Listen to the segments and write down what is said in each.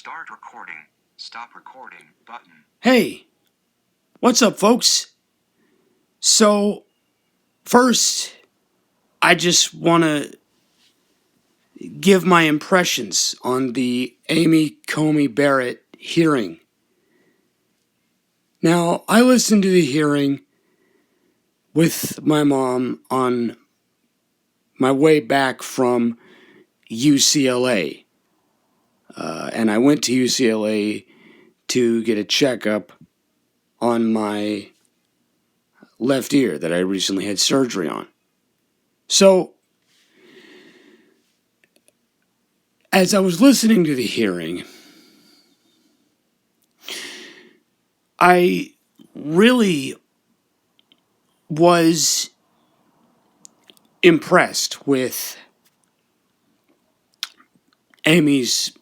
Start recording. Stop recording button. Hey, what's up, folks? So, first, I just want to give my impressions on the Amy Coney Barrett hearing. Now, I listened to the hearing with my mom on my way back from UCLA. And I went to UCLA to get a checkup on my left ear that I recently had surgery on. So, as I was listening to the hearing, I really was impressed with Amy's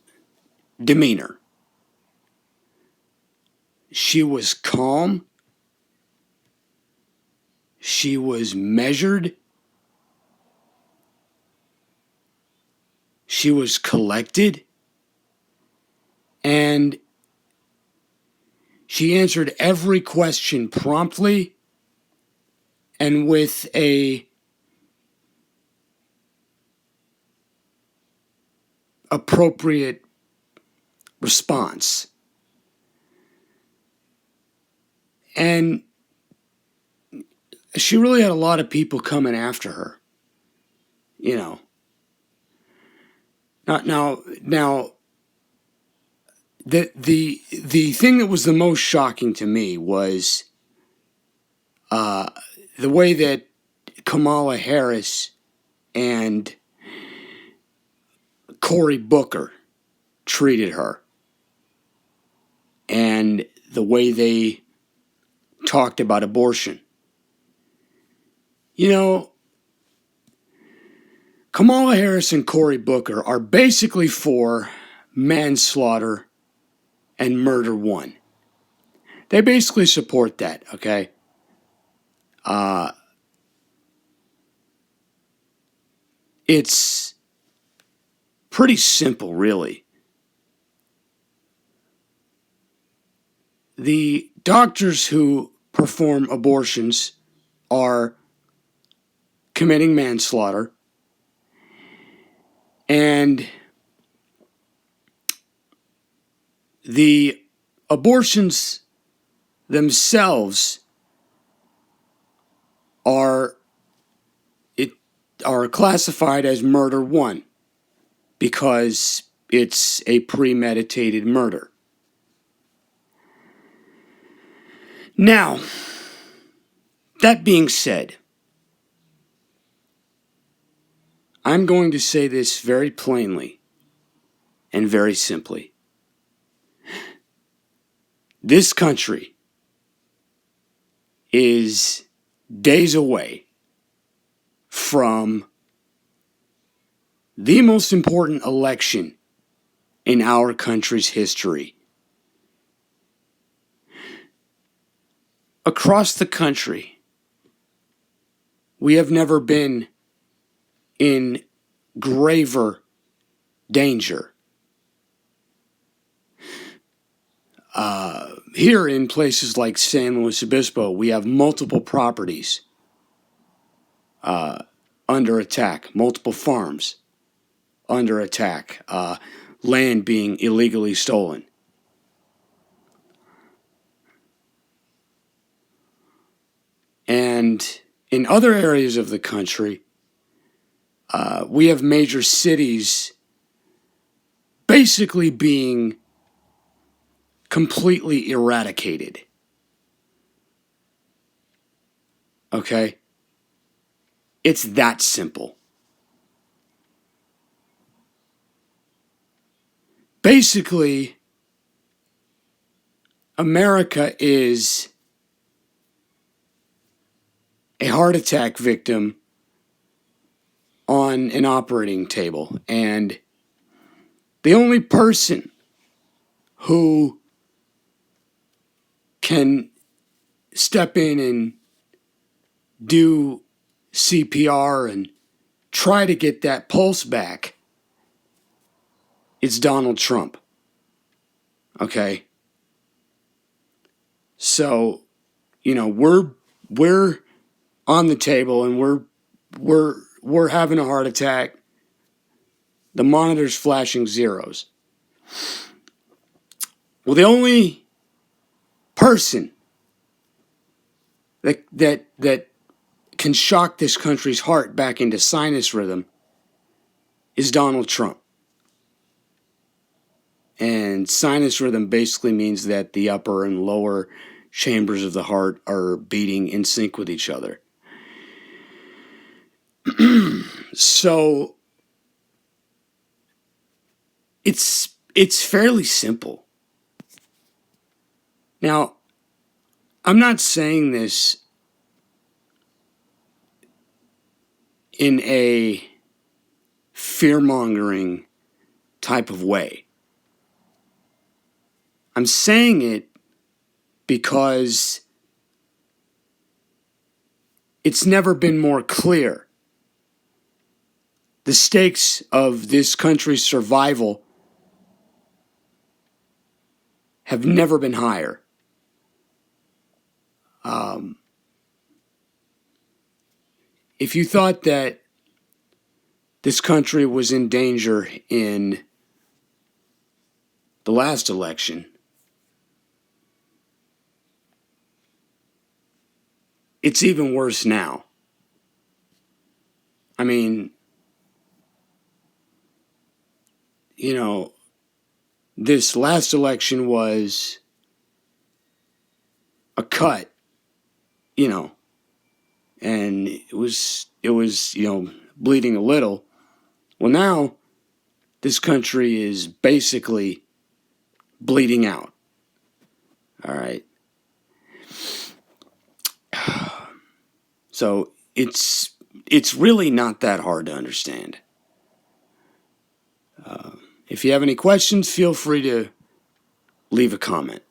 demeanor. She was calm. She was measured. She was collected. And she answered every question promptly and with a appropriate response. And she really had a lot of people coming after her. You know. Now the thing that was the most shocking to me was the way that Kamala Harris and Cory Booker treated her, and the way they talked about abortion. You know, Kamala Harris and Cory Booker are basically for manslaughter and murder one. They basically support that, okay? It's pretty simple, really. The doctors who perform abortions are committing manslaughter, and the abortions themselves are classified as murder one because it's a premeditated murder. Now, that being said, I'm going to say this very plainly and very simply. This country is days away from the most important election in our country's history. Across the country, we have never been in graver danger. Here in places like San Luis Obispo, we have multiple properties under attack, multiple farms under attack, land being illegally stolen. And in other areas of the country, we have major cities basically being completely eradicated. Okay? It's that simple. Basically, America is a heart attack victim on an operating table, and the only person who can step in and do CPR and try to get that pulse back is Donald Trump. Okay? So, we're on the table and we're having a heart attack. The monitor's flashing zeros. Well, the only person that can shock this country's heart back into sinus rhythm is Donald Trump. And sinus rhythm basically means that the upper and lower chambers of the heart are beating in sync with each other. So it's fairly simple. Now, I'm not saying this in a fear-mongering type of way. I'm saying it because it's never been more clear. The stakes of this country's survival have never been higher. If you thought that this country was in danger in the last election, it's even worse now. I mean, this last election was a cut, and it was bleeding a little. Well, now this country is basically bleeding out. All right. So it's really not that hard to understand. If you have any questions, feel free to leave a comment.